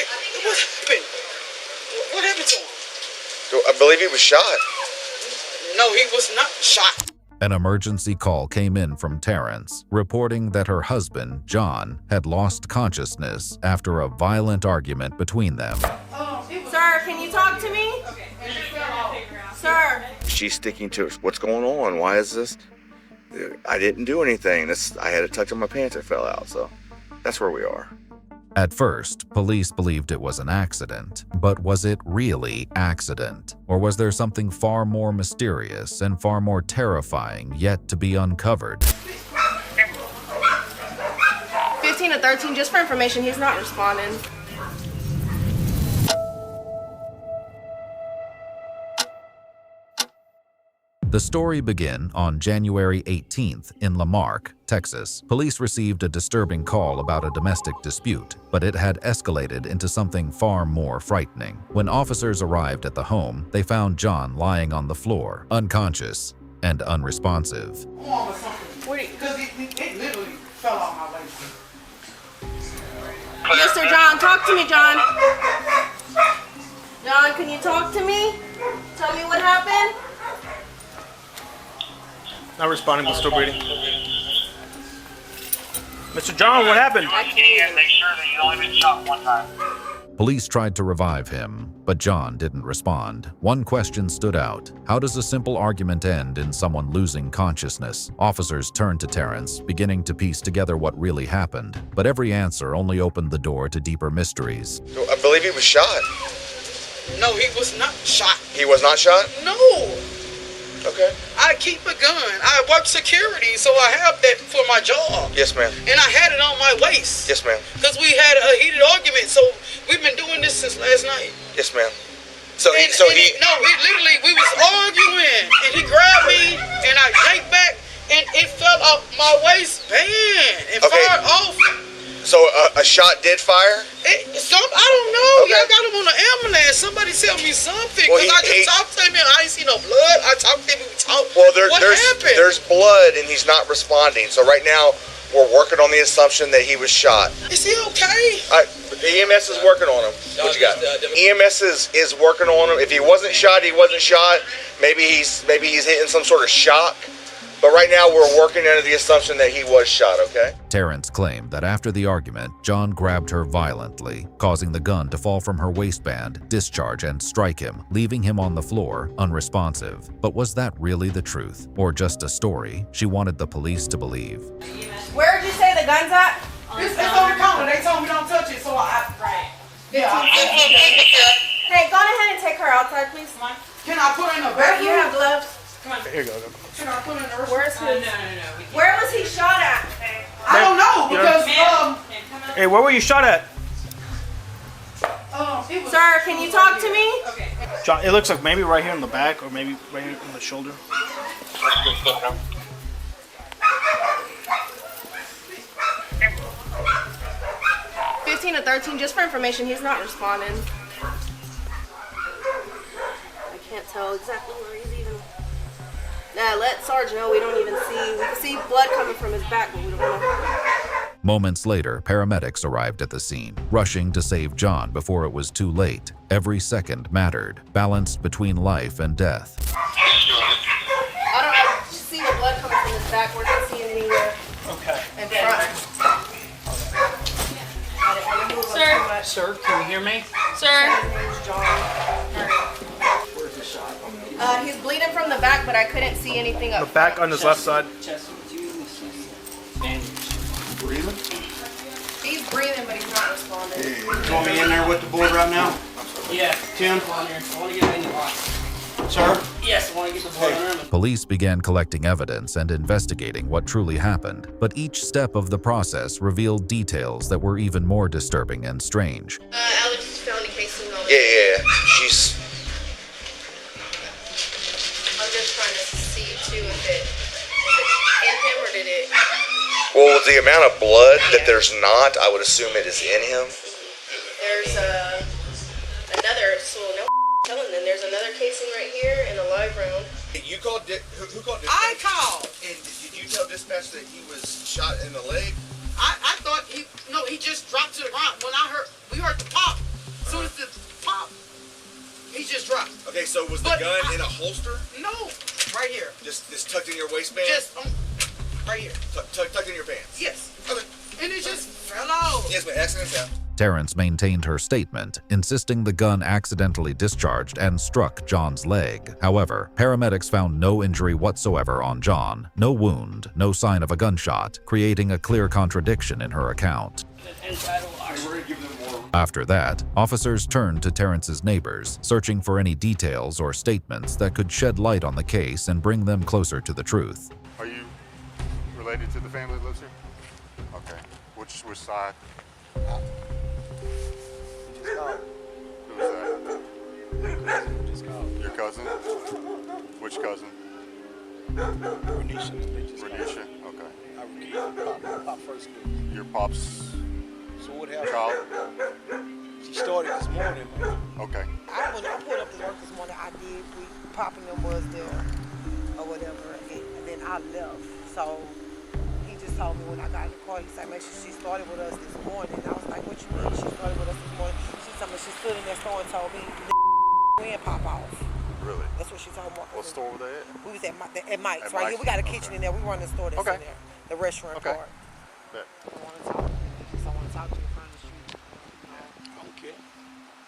What happened? What happened to him? I believe he was shot. No, he was not shot. An emergency call came in from Terrence, reporting that her husband, John, had lost consciousness after a violent argument between them. Sir, can you talk to me? Sir. She's sticking to what's going on. Why is this? I didn't do anything. I had it tucked in my pants. It fell out. So that's where we are. At first, police believed it was an accident, but was it really accident? Or was there something far more mysterious and far more terrifying yet to be uncovered? 15 to 13, just for information, he's not responding. The story began on January 18th in Lamarck, Texas. Police received a disturbing call about a domestic dispute, but it had escalated into something far more frightening. When officers arrived at the home, they found John lying on the floor, unconscious and unresponsive. Because it literally fell off my leg. Mr. John, talk to me, John. John, can you talk to me? Tell me what happened? Not responding, but still breathing. Mr. John, what happened? Make sure that he's only been shot one time. Police tried to revive him, but John didn't respond. One question stood out. How does a simple argument end in someone losing consciousness? Officers turned to Terrence, beginning to piece together what really happened. But every answer only opened the door to deeper mysteries. I believe he was shot. No, he was not shot. He was not shot? No. Okay. I keep a gun. I work security, so I have that for my job. Yes, ma'am. And I had it on my waist. Yes, ma'am. Because we had a heated argument, so we've been doing this since last night. Yes, ma'am. So he literally, we was arguing, and he grabbed me, and I yanked back, and it fell off my waistband and fired off. So a shot did fire? I don't know. Okay. Y'all got him on the ambulance. Somebody tell me something. Well, Because I just talked to him and I didn't see no blood. I talked to him and we talked. Well, what happened? there's blood and he's not responding. So right now, we're working on the assumption that he was shot. Is he okay? EMS is working on him. What you got? EMS is working on him. If he wasn't shot, he wasn't shot. Maybe he's hitting some sort of shock. But right now, we're working under the assumption that he was shot, okay? Terrence claimed that after the argument, John grabbed her violently, causing the gun to fall from her waistband, discharge, and strike him, leaving him on the floor, unresponsive. But was that really the truth, or just a story she wanted the police to believe? Where did you say the gun's at? It's on the counter. They told me don't touch it, so Right. Yeah. Hey, go ahead and take her outside, please. Can I put her in the bathroom? You have gloves. Come on. Here you go. Can I put her in the restroom? Where's his? No. Where was he shot at? I don't know because Hey, where were you shot at? Sir, can you talk to me? Okay. John, it looks like maybe right here in the back or maybe right here on the shoulder. 15 to 13, just for information, he's not responding. I can't tell exactly where he's even. Let Sarge know. We don't even see. We can see blood coming from his back, but we don't know. Moments later, paramedics arrived at the scene, rushing to save John before it was too late. Every second mattered, balanced between life and death. I just see the blood coming from his back. We're not seeing anywhere. Okay. In front. Sir, can you hear me? Sir. His name's John. Where's the shot? He's bleeding from the back, but I couldn't see anything up. The back on his left side. Chest. And breathing? He's breathing, but he's not responding. You want me in there with the board right now? Yeah. Tim? Come on here. I want to get in the box. Sir? Yes, I want to get the blood on him. Police began collecting evidence and investigating what truly happened, but each step of the process revealed details that were even more disturbing and strange. Alex found a casing on it. Yeah. She's... I'm just trying to see too if it's in him or did it. Well, with the amount of blood that there's not, I would assume it is in him. There's another, so no telling them, there's another casing right here in the live room. You called, who called dispatch? I called. And did you tell dispatch that he was shot in the leg? I thought he just dropped to the ground. When we heard the pop, Okay, so was the But gun in a holster? No, right here. Just tucked in your waistband? Just right here. Tucked in your pants? Yes. Okay. And it just fell out. Yes, man. Accident down. Terrence maintained her statement, insisting the gun accidentally discharged and struck John's leg. However, paramedics found no injury whatsoever on John, no wound, no sign of a gunshot, creating a clear contradiction in her account. After that, officers turned to Terrence's neighbors, searching for any details or statements that could shed light on the case and bring them closer to the truth. Are you related to the family that lives here? Okay. Which side? Who is that? Your cousin? Which cousin? Renisha. Okay. Pop first. Your pop's So what happened? child? She started this morning. Okay. When I pulled up to work this morning, I did. We popping them was there or whatever, and then I left. So he just told me when I got in the car, he said, "Make sure she started with us this morning." And I was like, "What you mean she started with us this morning?" She told me she stood in that store and told me, "We ain't pop off." Really? That's what she told me. What store were they at? We was at Mike's, At right here. Mike's? We got a kitchen in there. We run the store that's Okay. in there, the restaurant Okay. part. Bet. I want to talk. Just I want to talk to you in front of the street. I don't care.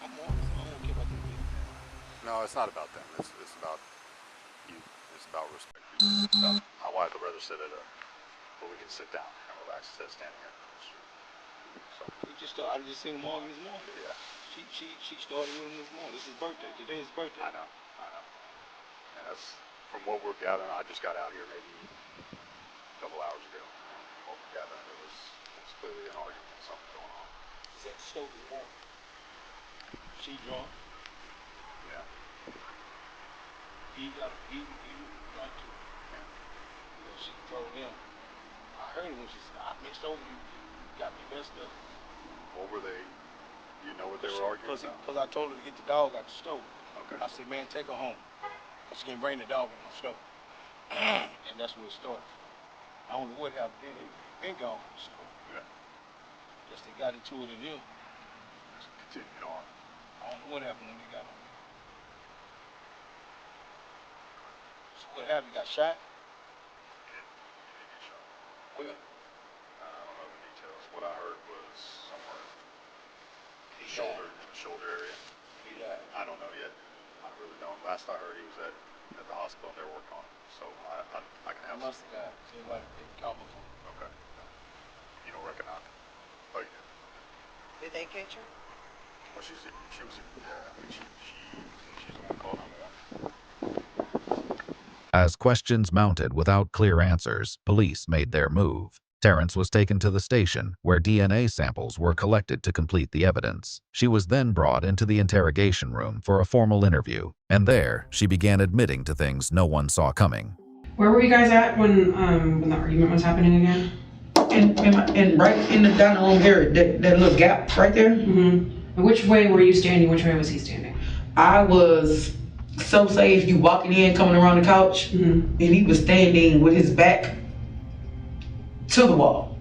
I'm honest. I don't care about the people. No, it's not about them. It's about you. It's about respect. It's about my wife would rather sit at where we can sit down and relax instead of standing here. So, I just seen him on this morning. yeah. She started with him this morning. This is his birthday. Today's his birthday. I know. And that's from what we're gathering. I just got out here maybe a couple hours ago. From what we're gathering, it was clearly an argument, something going on. He's at the stove this morning. She drunk. Yeah. He drunk too. Yeah. She told him. I heard it when she said, "I mixed over you. You got me messed up." What were they? You know what they were arguing about? Because I told her to get the dog out the stove. Okay. I said, "Man, take her home. She can bring the dog in the stove." And that's where it started. I don't know what happened. Then they been gone from the stove. Yeah. Guess they got into it in them. Continued on. I don't know what happened when they got on. So what happened? Got shot? Where? I don't know the details. What I heard was somewhere in the shoulder area. He died. I don't know yet. I really don't. Last I heard, he was at the hospital. They were working on him. So I can I have must have died. Seemed like they caught me. Okay. You don't recognize him? Oh, you did. Did they catch her? Well, she was. Yeah. I think she's the one called 911. As questions mounted without clear answers, police made their move. Terrence was taken to the station, where DNA samples were collected to complete the evidence. She was then brought into the interrogation room for a formal interview, and there she began admitting to things no one saw coming. Where were you guys at when the argument was happening again? And right in the dining room area, that little gap right there. Mm-hmm. And which way were you standing? Which way was he standing? I was, so say if you walking in, coming around the couch, and he was standing with his back to the wall.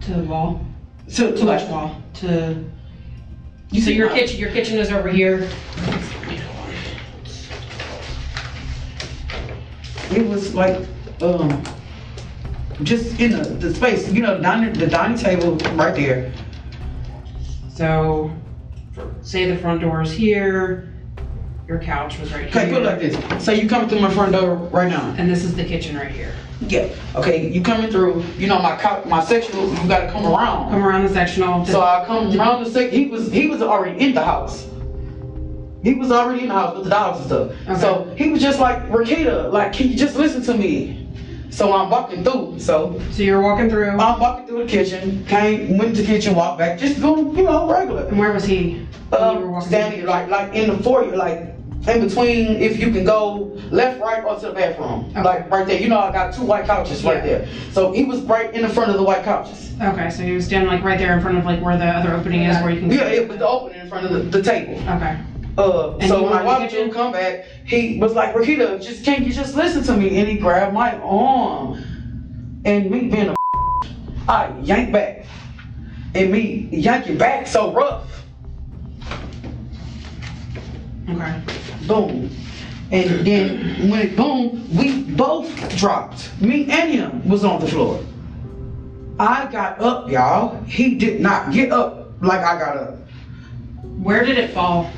To the wall? To which wall? To. So your kitchen is over here. It was like, just in the space, the dining table right there. So, say the front door is here, your couch was right here. Okay, put it like this. So you coming through my front door right now. And this is the kitchen right here. Yeah. Okay, you coming through, my sectional, you gotta come around. Come around the sectional. So I come around the sectional, he was already in the house. He was already in the house with the dogs and stuff. Okay. So he was just like, "Rakita, like, can you just listen to me?" So I'm walking through, So you're walking through? I'm walking through the kitchen, went to the kitchen, walked back, just going, regular. And where was he? Standing like in the foyer, like in between, if you can go left, right, or to the bathroom. Okay. Like right there, I got 2 white couches right there. So he was right in the front of the white couches. Okay, so he was standing like right there in front of like where the other opening is where you can. Yeah, it was the opening in front of the table. Okay. So when I walked through, come back, he was like, "Rakita, can't you just listen to me?" And he grabbed my arm, and me being I yanked back, and me yanking back so rough. Okay. boom. And then when it boom, we both dropped. Me and him was on the floor. I got up, y'all. He did not get up like I got up. Where did it fall?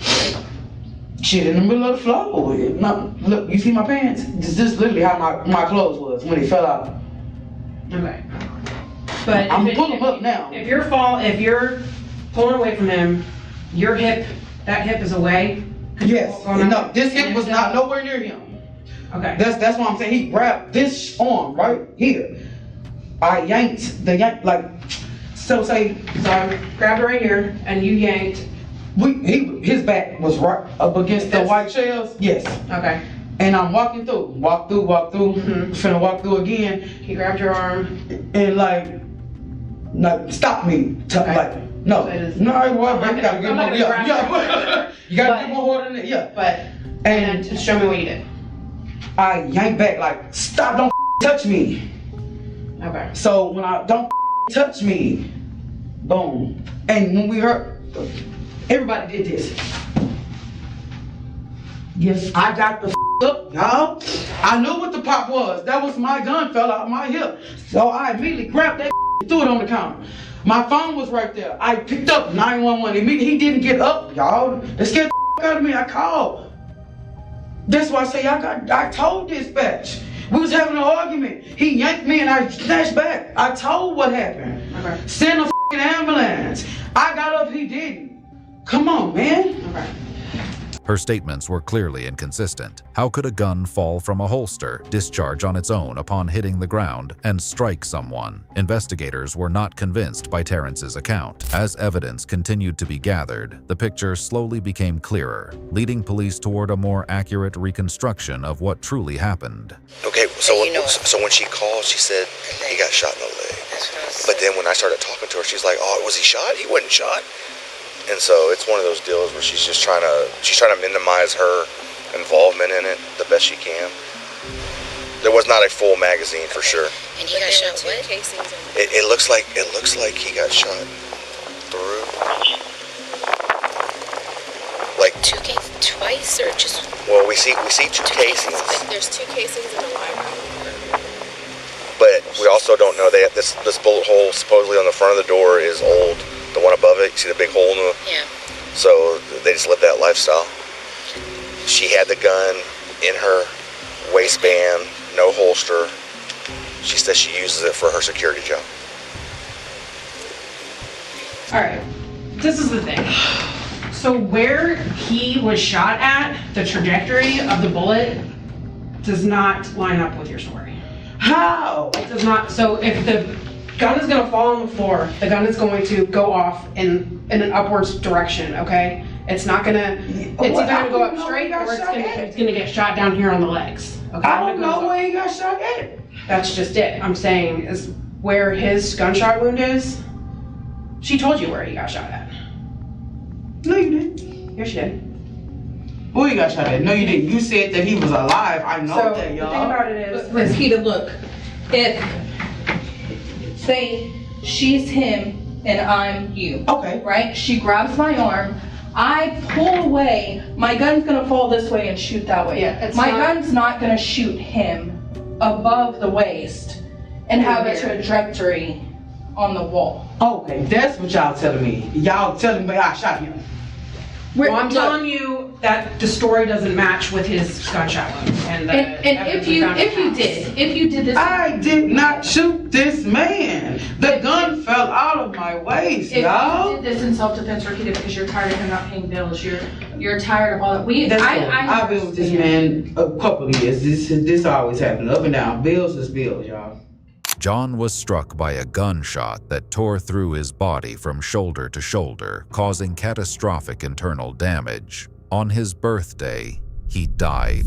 Shit, in the middle of the floor. Look, you see my pants? This is literally how my clothes was when it fell out. Okay. But I'm pulling him up now. If you're pulling away from him, that hip is away. Yes. No, this hip was not nowhere near him. Okay. That's why I'm saying he grabbed this arm right here. I yanked so I grabbed it right here and you yanked. His back was right up against the white shells. Yes. Okay. And I'm walking through. Walk through. Finna walk through again. He grabbed your arm and stop me. No, I gotta get more. You gotta get more water in it. Yeah. And just show me what you did. I yanked back stop! Don't touch me. Okay. So when I don't touch me, boom. And when we heard, everybody did this. Yes, I got the up, y'all. I knew what the pop was. That was my gun fell out my hip. So I immediately grabbed that and threw it on the counter. My phone was right there. I picked up 911 immediately. He didn't get up, y'all. They scared the out of me. I called. That's why I say I told dispatch. We was having an argument. He yanked me and I snatched back. I told what happened. Okay. Send a ambulance. I got up, he didn't. Come on, man. Okay. Her statements were clearly inconsistent. How could a gun fall from a holster, discharge on its own upon hitting the ground, and strike someone? Investigators were not convinced by Terrence's account. As evidence continued to be gathered, the picture slowly became clearer, leading police toward a more accurate reconstruction of what truly happened. Okay, so when she called, she said he got shot in the leg. But then when I started talking to her, she's like, "Oh, was he shot? He wasn't shot." And so it's one of those deals where she's trying to minimize her involvement in it the best she can. There was not a full magazine for sure. And he got shot what? It looks like he got shot through. Like twice or just? Well, we see two casings. There's two casings in the library. But we also don't know that this bullet hole supposedly on the front of the door is old. The one above it, you see the big hole in the... Yeah. So they just lived that lifestyle. She had the gun in her waistband, no holster. She says she uses it for her security job. All right, this is the thing. So where he was shot at, the trajectory of the bullet does not line up with your story. How? It does not. So if the gun is going to fall on the floor, the gun is going to go off in an upwards direction, okay? It's not going to, it's either going to go up straight or it's going to get shot down here on the legs, okay? I don't know where he got shot at. That's just it. I'm saying is where his gunshot wound is. She told you where he got shot at. No, you didn't. Yes, she did. Where he got shot at? No, you didn't. You said that he was alive. I know that, y'all. The thing about it is, Rakita, look, if say she's him and I'm you. Okay. Right? She grabs my arm. I pull away. My gun's gonna fall this way and shoot that way. Yeah, my gun's not gonna shoot him above the waist and have a trajectory on the wall. Okay, that's what y'all telling me. Y'all telling me I shot him. Well, I'm telling you that the story doesn't match with his gunshot wound. And if you did this, I did not shoot this man. The gun fell out of my waist, y'all. You did this in self-defense, Rakita, because you're tired of him not paying bills. You're tired of all that. I've been with this man a couple of years. This always happens. Up and down. Bills is bills, y'all. John was struck by a gunshot that tore through his body from shoulder to shoulder, causing catastrophic internal damage. On his birthday, he died.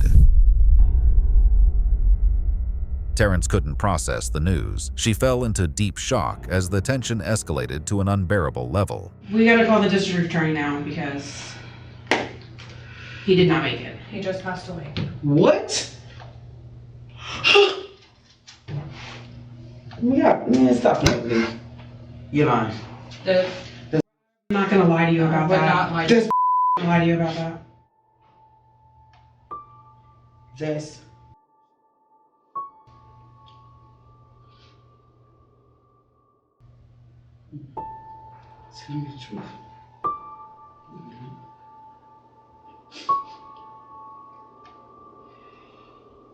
Terrence couldn't process the news. She fell into deep shock as the tension escalated to an unbearable level. We gotta call the district attorney now because he did not make it. He just passed away. What? Yeah, man, stop playing with me. You're lying. I'm not gonna lie to you about that. Not lie. I'm not gonna lie to you about that. Jess. Tell me the truth.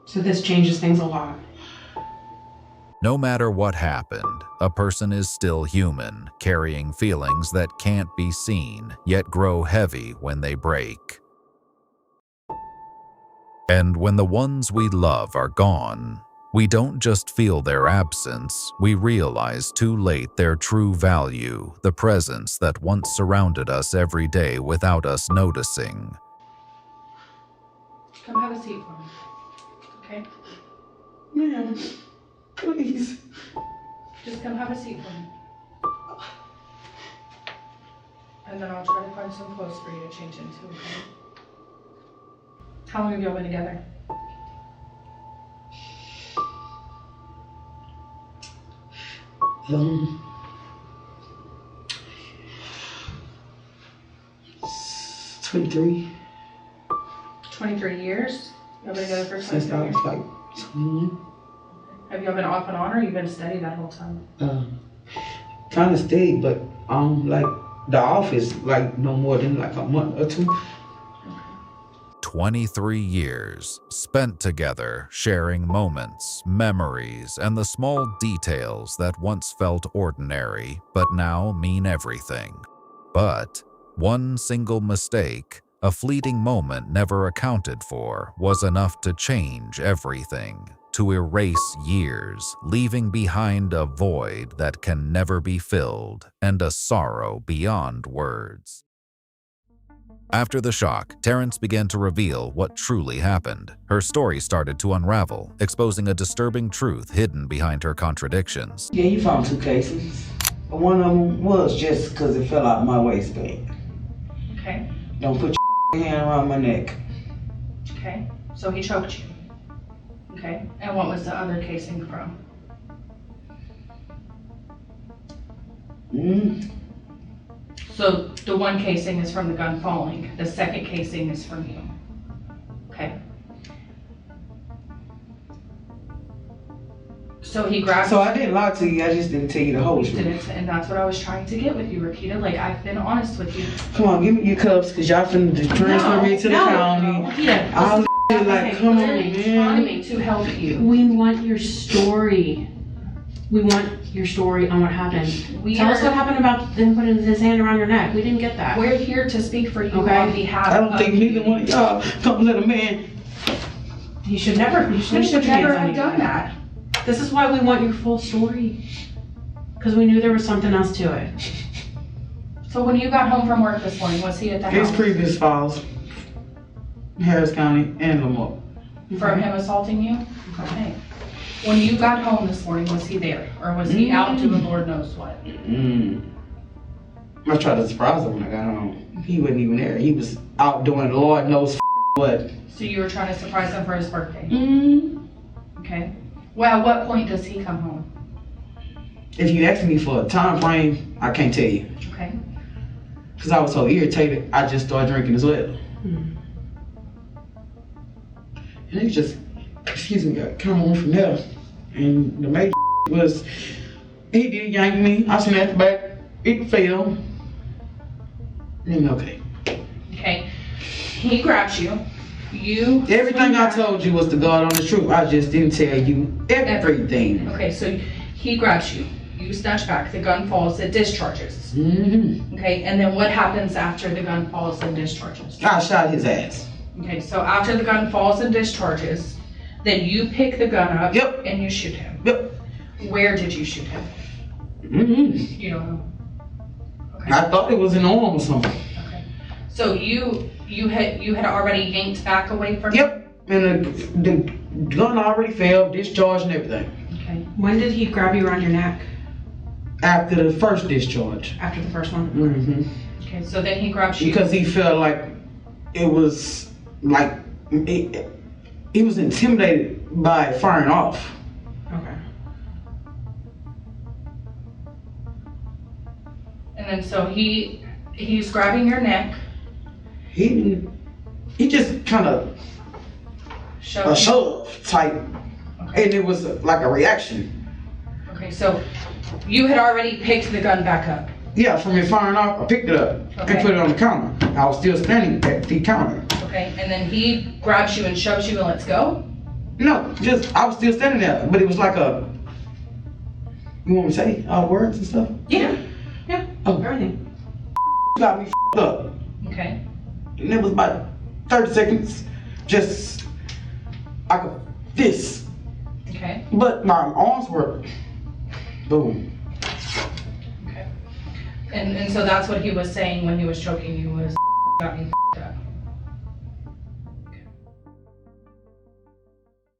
So this changes things a lot. No matter what happened, a person is still human, carrying feelings that can't be seen, yet grow heavy when they break. And when the ones we love are gone, we don't just feel their absence, we realize too late their true value, the presence that once surrounded us every day without us noticing. Come have a seat for me. Okay? Man, please. Just come have a seat for me. And then I'll try to find some clothes for you to change into, okay? How long have y'all been together? Um, 23. 23 years? Y'all been together for 23 Since I years? was like 21. Have y'all been off and on, or you been steady that whole time? Kind of steady, but like the office, like no more than like a month or two. 23 years spent together, sharing moments, memories, and the small details that once felt ordinary, but now mean everything. But one single mistake, a fleeting moment never accounted for, was enough to change everything, to erase years, leaving behind a void that can never be filled and a sorrow beyond words. After the shock, Terrence began to reveal what truly happened. Her story started to unravel, exposing a disturbing truth hidden behind her contradictions. Yeah, you found 2 cases. One of them was just because it fell out my waistband. Okay. Don't put your hand around my neck. Okay. So he choked you. Okay. And what was the other casing from? So the one casing is from the gun falling. The second casing is from you. Okay. So he grabbed. So I didn't lie to you. I just didn't tell you the whole You truth. didn't, and that's what I was trying to get with you, Rakita. Like, I've been honest with you. Come on, give me your cups, because y'all finna transfer me to the county. Yeah. I'll like, come on, man. Trying to help you. We want your story. We want your story on what happened. Tell us what happened about them putting his hand around your neck. We didn't get that. We're here to speak for you Okay. on behalf I don't of think neither one of y'all come let a man. You should never. You We should should never never have have done that. This is why we want your full story. Because we knew there was something else to it. So when you got home from work this morning, was he at the His house? previous files, Harris County and Lamar. From him assaulting you? Okay. When you got home this morning, was he there? Or was he out doing Lord knows what? I tried to surprise him when I got home. He wasn't even there. He was out doing Lord knows what. So you were trying to surprise him for his birthday? Okay. Well, at what point does he come home? If you ask me for a time frame, I can't tell you. Okay. Because I was so irritated, I just started drinking as well. And he just, got come home from there. And the major was, he did yank me. I seen at the back, it fell. And okay. Okay. He grabs you. You. Everything I told you was the God on the truth. I just didn't tell you everything. Okay, so he grabs you. You snatch back. The gun falls. It discharges. Okay, and then what happens after the gun falls and discharges? I shot his ass. Okay, so after the gun falls and discharges, then you pick the gun up. Yep. And you shoot him. Yep. Where did you shoot him? You don't know. Okay. I thought it was an arm or something. Okay. So you had already yanked back away from him? Yep. And the gun already fell, discharged and everything. Okay. When did he grab you around your neck? After the first discharge. After the first one? Okay, so then he grabs you. Because he felt like it was like, he was intimidated by firing off. Okay. And then so he's grabbing your neck. He just kind of a shove type, and it was like a reaction. Okay, so you had already picked the gun back up. Yeah, from it firing off, I picked it up Okay. and put it on the counter. I was still standing at the counter. Okay, and then he grabs you and shoves you and lets go? No, just I was still standing there, but it was like a. You want me to say words and stuff? Yeah. Oh, Everything. got me up. Okay. And it was about 30 seconds, just like this. Okay. But my arms were, boom. Okay. And so that's what he was saying when he was choking you was got me up.